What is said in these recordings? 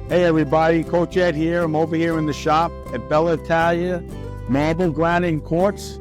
Hey everybody, Coach Ed here. I'm over here in the shop at Bella Italia, Marble Granite and Quartz,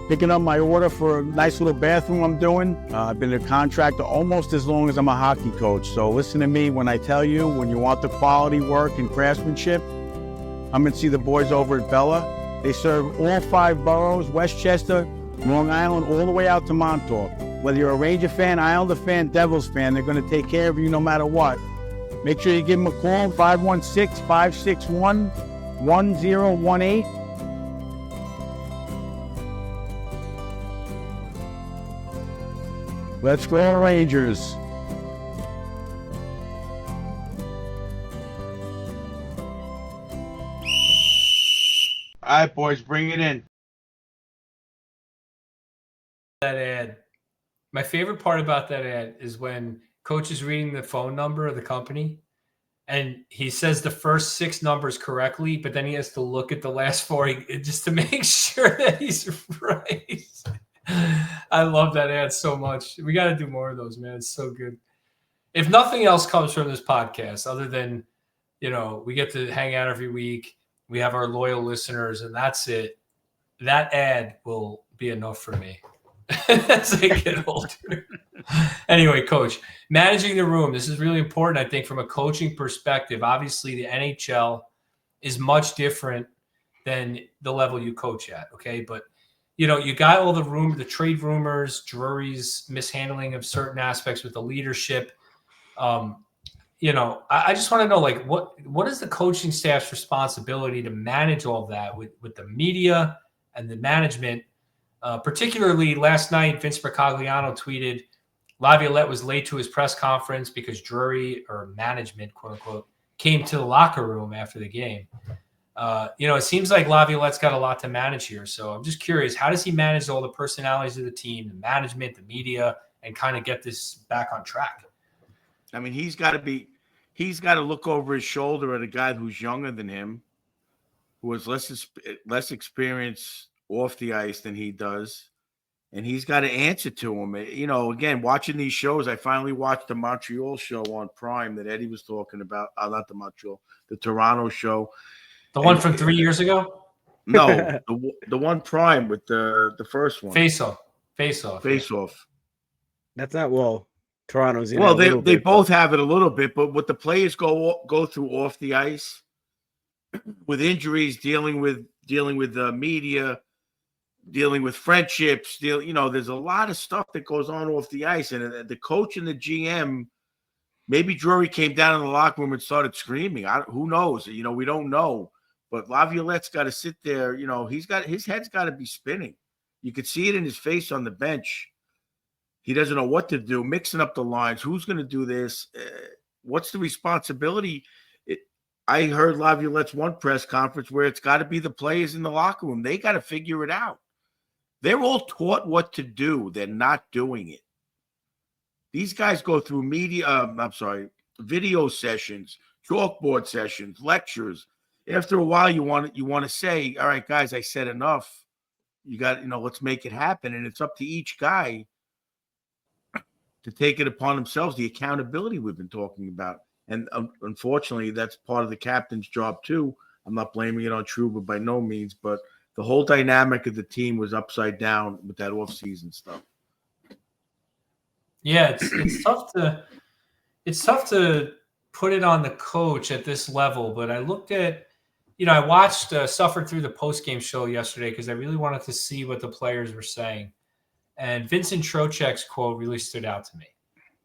picking up my order for a nice little bathroom I'm doing. I've been a contractor almost as long as I'm a hockey coach. So listen to me when I tell you, when you want the quality work and craftsmanship, come and see the boys over at Bella. They serve all 5 boroughs, Westchester, Long Island, all the way out to Montauk. Whether you're a Ranger fan, Islander fan, Devils fan, they're going to take care of you no matter what. Make sure you give them a call, 516-561-1018. Let's go, Rangers. All right, boys, bring it in. That ad. My favorite part about that ad is when Coach is reading the phone number of the company and he says the first 6 numbers correctly, but then he has to look at the last 4 just to make sure that he's right. I love that ad so much. We got to do more of those, man. It's so good. If nothing else comes from this podcast other than, we get to hang out every week, we have our loyal listeners, and that's it, that ad will be enough for me as I get older. Anyway, Coach, managing the room. This is really important, I think, from a coaching perspective. Obviously, the NHL is much different than the level you coach at, okay? But, you got all the trade rumors, Drury's mishandling of certain aspects with the leadership. I just want to know, like, what is the coaching staff's responsibility to manage all of that with the media and the management? Particularly last night, Vince Mercogliano tweeted Laviolette was late to his press conference because Drury, or management, quote unquote, came to the locker room after the game. It seems like Laviolette's got a lot to manage here. So I'm just curious, how does he manage all the personalities of the team, the management, the media, and kind of get this back on track? I mean, he's got to look over his shoulder at a guy who's younger than him, who has less experience off the ice than he does, and he's got to answer to him. Again, watching these shows, I finally watched the Montreal show on Prime that Eddie was talking about. Not the Montreal, the Toronto show. The one from 3 years ago? No, the one Prime with the first one. Face off. That's not Toronto's in. Well, they both have it a little bit, but what the players go through off the ice, with injuries, dealing with the media, dealing with friendships, there's a lot of stuff that goes on off the ice, and the coach and the GM. Maybe Drury came down in the locker room and started screaming. Who knows? We don't know. But Laviolette's got to sit there. His head's got to be spinning. You could see it in his face on the bench. He doesn't know what to do, mixing up the lines. Who's going to do this? What's the responsibility? I heard Laviolette's one press conference where it's got to be the players in the locker room. They got to figure it out. They're all taught what to do. They're not doing it. These guys go through video sessions, chalkboard sessions, lectures. After a while, you want to say, all right, guys, I said enough. You got, let's make it happen. And it's up to each guy to take it upon themselves, the accountability we've been talking about. And unfortunately, that's part of the captain's job too. I'm not blaming it on Trouba by no means, but the whole dynamic of the team was upside down with that off-season stuff. Yeah, it's tough to put it on the coach at this level. But I looked at, I watched, suffered through the post-game show yesterday because I really wanted to see what the players were saying. And Vincent Trocheck's quote really stood out to me.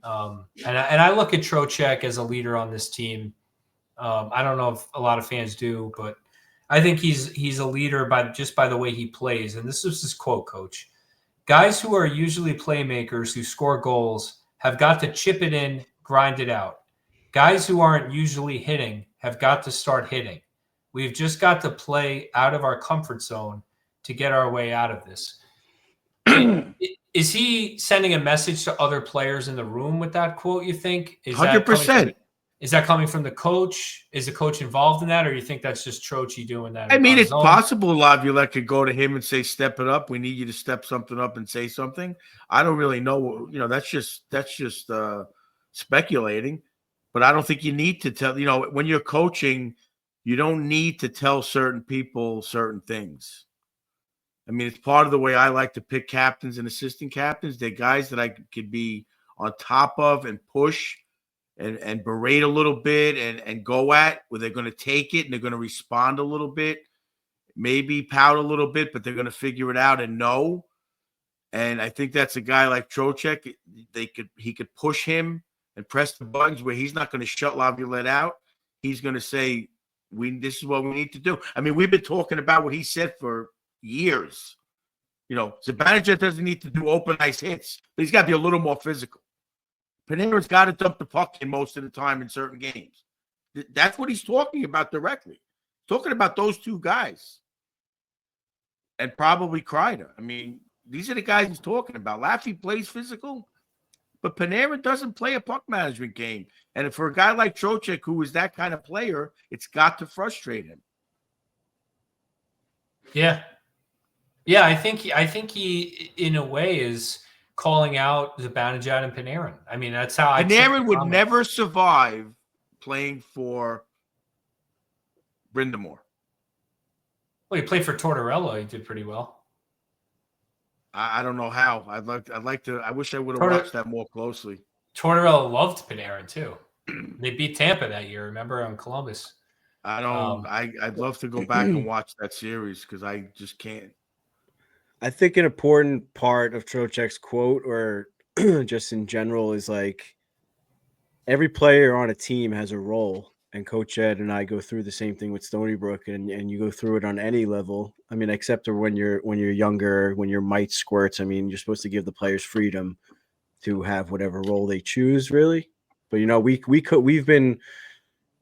And I look at Trocheck as a leader on this team. I don't know if a lot of fans do, but I think he's a leader by the way he plays. And this was his quote, Coach. Guys who are usually playmakers who score goals have got to chip it in, grind it out. Guys who aren't usually hitting have got to start hitting. We've just got to play out of our comfort zone to get our way out of this. Is he sending a message to other players in the room with that quote, you think? 100%. Is that coming from the coach? Is the coach involved in that, or you think that's just Troche doing that? I mean, it's possible Laviolette could go to him and say, step it up. We need you to step something up and say something. I don't really know. That's just speculating. but I don't think you need to tell. When you're coaching, you don't need to tell certain people certain things. I mean, it's part of the way I like to pick captains and assistant captains. They're guys that I could be on top of and push and berate a little bit and go at, where they're going to take it and they're going to respond a little bit, maybe pout a little bit, but they're going to figure it out and know. And I think that's a guy like Trocheck. He could push him and press the buttons where he's not going to shut Laviolette out. He's going to say, this is what we need to do. I mean, we've been talking about what he said for years. Zibanejad doesn't need to do open ice hits, but he's got to be a little more physical. Panarin's got to dump the puck in most of the time in certain games. That's what he's talking about directly. Talking about those two guys. And probably Kreider. I mean, these are the guys he's talking about. Laffy plays physical, but Panarin doesn't play a puck management game. And for a guy like Trocheck, who is that kind of player, it's got to frustrate him. Yeah. Yeah, I think he in a way is calling out Zibanejad and Panarin. I mean, that's how Panarin would never survive playing for Brind'Amour. Well, he played for Tortorella. He did pretty well. I don't know how. I'd like to. I wish I would have watched that more closely. Tortorella loved Panarin too. They beat Tampa that year. Remember, on Columbus. I don't. I'd love to go back and watch that series because I just can't. I think an important part of Trocheck's quote, or just in general, is like every player on a team has a role. And Coach Ed and I go through the same thing with Stony Brook, and you go through it on any level. I mean, except when you're younger, when your might squirts. I mean, you're supposed to give the players freedom to have whatever role they choose, really. But we've been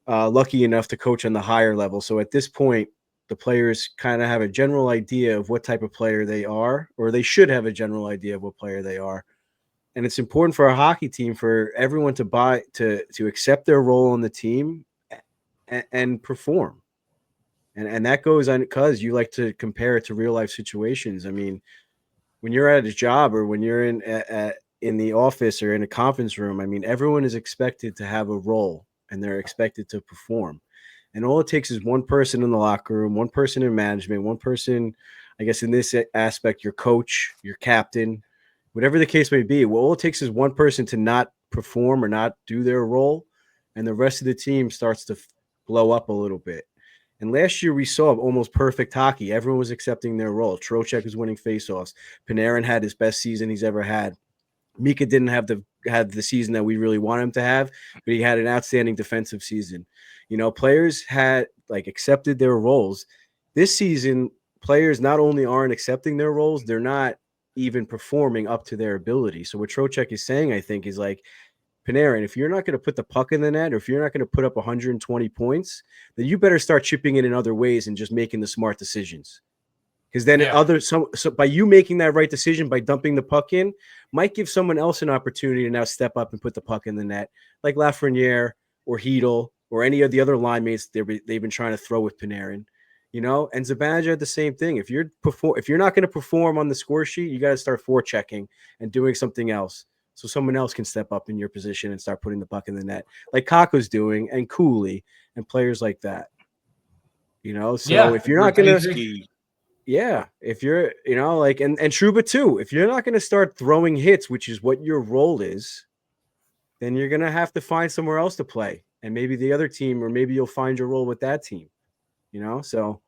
lucky enough to coach on the higher level. So at this point, the players kind of have a general idea of what type of player they are, or they should have a general idea of what player they are. And it's important for a hockey team for everyone to accept their role on the team and perform. And that goes on because you like to compare it to real life situations. I mean, when you're at a job or when you're in the office or in a conference room, I mean, everyone is expected to have a role and they're expected to perform. And all it takes is one person in the locker room, one person in management, one person, I guess in this aspect, your coach, your captain, whatever the case may be. Well, all it takes is one person to not perform or not do their role, and the rest of the team starts to blow up a little bit. And last year we saw almost perfect hockey. Everyone was accepting their role. Trocheck was winning faceoffs. Panarin had his best season he's ever had. Mika didn't have the season that we really want him to have, but he had an outstanding defensive season. Players had accepted their roles. This season, players not only aren't accepting their roles, they're not even performing up to their ability. So what Trocheck is saying, I think, is Panarin, if you're not going to put the puck in the net, or if you're not going to put up 120 points, then you better start chipping in other ways and just making the smart decisions. Because then so by you making that right decision, by dumping the puck in, might give someone else an opportunity to now step up and put the puck in the net, like Lafreniere or Hedel or any of the other line mates they've been trying to throw with Panarin. And Zibanejad, the same thing. If you're not going to perform on the score sheet, you got to start forechecking and doing something else, so someone else can step up in your position and start putting the puck in the net, like Kakko's doing, and Cooley and players like that. So if you're not going to, if you're, and Trouba too, if you're not going to start throwing hits, which is what your role is, then you're going to have to find somewhere else to play, and maybe the other team, or maybe you'll find your role with that team. So.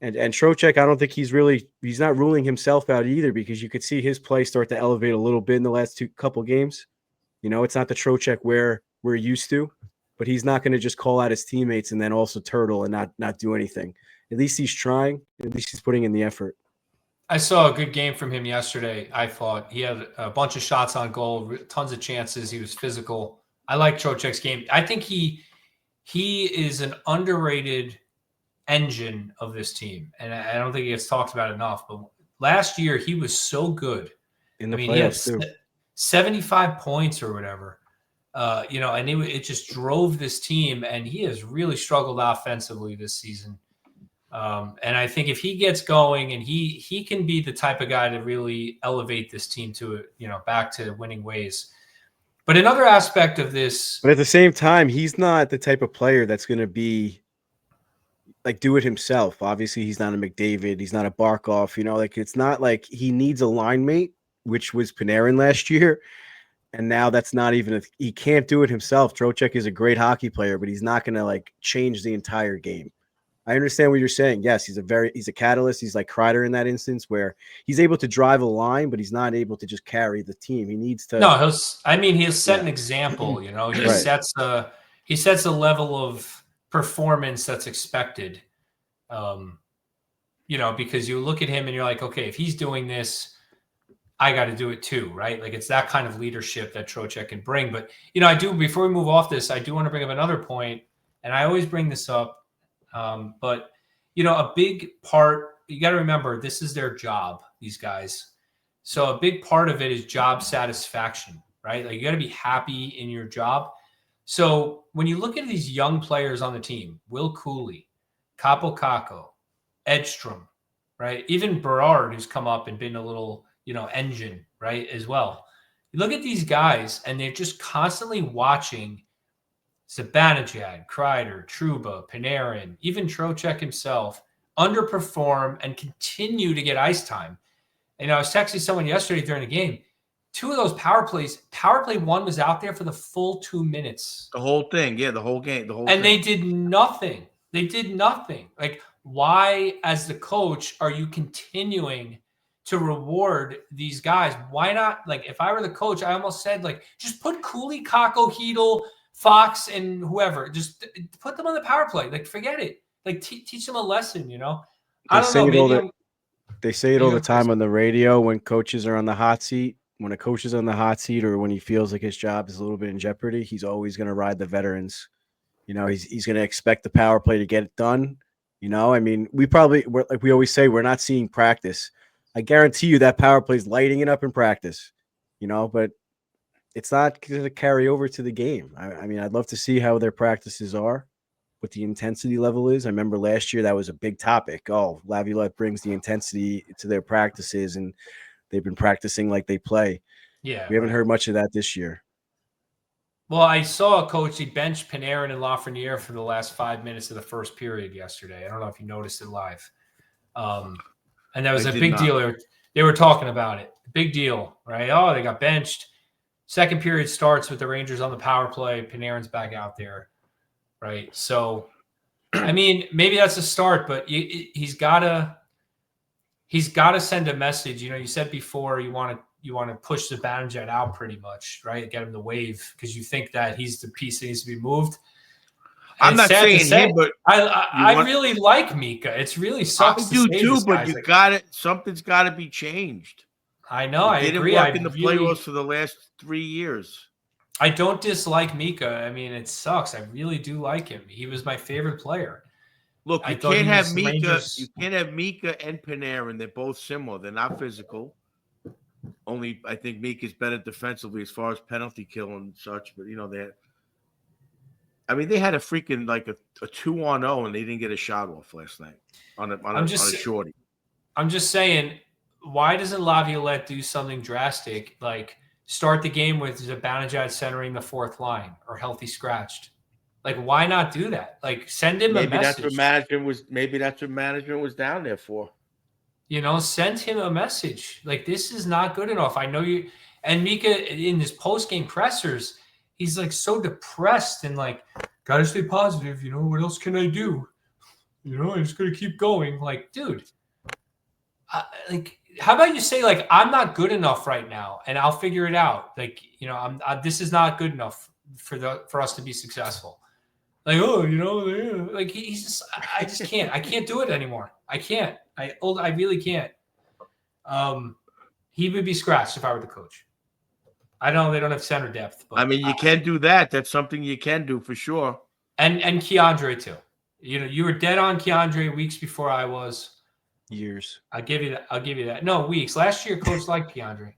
And Trocheck, I don't think he's not ruling himself out either, because you could see his play start to elevate a little bit in the last couple games. It's not the Trocheck where we're used to, but he's not going to just call out his teammates and then also turtle and not do anything. At least he's trying. At least he's putting in the effort. I saw a good game from him yesterday. I thought he had a bunch of shots on goal, tons of chances. He was physical. I like Trocheck's game. I think he is an underrated engine of this team, and I don't think he gets talked about enough. But last year he was so good in the playoffs too. 75 points or whatever, and it just drove this team, and he has really struggled offensively this season. And I think if he gets going, and he can be the type of guy to really elevate this team to back to winning ways. But another aspect of this, But at the same time, he's not the type of player that's going to be like do it himself. Obviously, he's not a McDavid. He's not a Barkov. You know, like it's not like he needs a line mate, which was Panarin last year. And now that's not even he can't do it himself. Trocheck is a great hockey player, but he's not going to like change the entire game. I understand what you're saying. Yes, he's a catalyst. He's like Kreider in that instance where he's able to drive a line, but he's not able to just carry the team. He needs to. no, he'll set an example. You know, he Right. sets a level of performance that's expected. You know, because you look at him and you're like, okay, if he's doing this, I got to do it too, right? Like it's that kind of leadership that Trocheck can bring. But you know, before we move off this, I do want to bring up another point, and I always bring this up. But you know, a big part, you got to remember, this is their job, these guys. So a big part of it is job satisfaction, right? Like you got to be happy in your job. So when you look at these young players on the team, Will Cooley, Capo Caco, Edstrom, right? Even Berard, who's come up and been a little, you know, engine, right, as well. You look at these guys and they're just constantly watching Zibanejad, Kreider, Trouba, Panarin, even Trocheck himself underperform and continue to get ice time. And I was texting someone yesterday during the game. 2 of those power play 1 was out there for the full 2 minutes. The whole thing, yeah, the whole game, And they did nothing. They did nothing. Like, why, as the coach, are you continuing to reward these guys? Why not? Like, if I were the coach, I almost said, like, just put Cooley, Kakko, Hedel, Fox, and whoever. Just put them on the power play. Like, forget it. Like, teach them a lesson, you know? I don't know. They say it all the time on the radio when coaches are on the hot seat. When a coach is on the hot seat or when he feels like his job is a little bit in jeopardy, he's always going to ride the veterans. You know, he's going to expect the power play to get it done. You know, I mean, we're like we always say, we're not seeing practice. I guarantee you that power play is lighting it up in practice, you know, but it's not going to carry over to the game. I mean, I'd love to see how their practices are, what the intensity level is. I remember last year that was a big topic. Oh, Laviolette brings the intensity to their practices and they've been practicing like they play. Yeah. We haven't heard much of that this year. Well, I saw a coach, he benched Panarin and Lafreniere for the last 5 minutes of the first period yesterday. I don't know if you noticed it live. And that was a big deal. They were talking about it. Big deal, right? Oh, they got benched. Second period starts with the Rangers on the power play. Panarin's back out there, right? So, I mean, maybe that's a start, but he's got to send a message. You know, you said before you want to push the Zibanejad out pretty much, right? Get him to wave because you think that he's the piece that needs to be moved. I'm not saying him, but I really like Mika. It's really sucks. I do too, but you got it. Something's got to be changed. I know. I agree. Didn't work in the playoffs for the last 3 years. I don't dislike Mika. I mean, it sucks. I really do like him. He was my favorite player. Look, you can't have Mika. You can't have Mika and Panarin. They're both similar. They're not physical. Only I think Mika's better defensively as far as penalty kill and such. But you know they had a freaking like a 2-on-0 and they didn't get a shot off last night on a shorty. I'm just saying, why doesn't Laviolette do something drastic like start the game with Zibanejad centering the fourth line or healthy scratched? Like, why not do that? Like, send him a message. Maybe that's what management was down there for. You know, send him a message. Like, this is not good enough. I know you. And Mika, in his post-game pressers, he's like so depressed and like, gotta stay positive. You know, what else can I do? You know, I'm just gonna keep going. Like, dude, how about you say like, I'm not good enough right now, and I'll figure it out. Like, you know, this is not good enough for us to be successful. Like, oh, you know, like he's just, I just can't. I can't do it anymore. I can't. I really can't. He would be scratched if I were the coach. I know they don't have center depth, but I mean, you can do that. That's something you can do for sure. And Keandre too. You know, you were dead on Keandre weeks before I was. Years. I'll give you that. No, weeks. Last year, coach liked Keandre.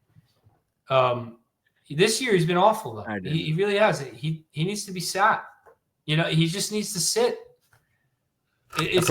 This year he's been awful though. He really has. He needs to be sat. You know, he just needs to sit. It's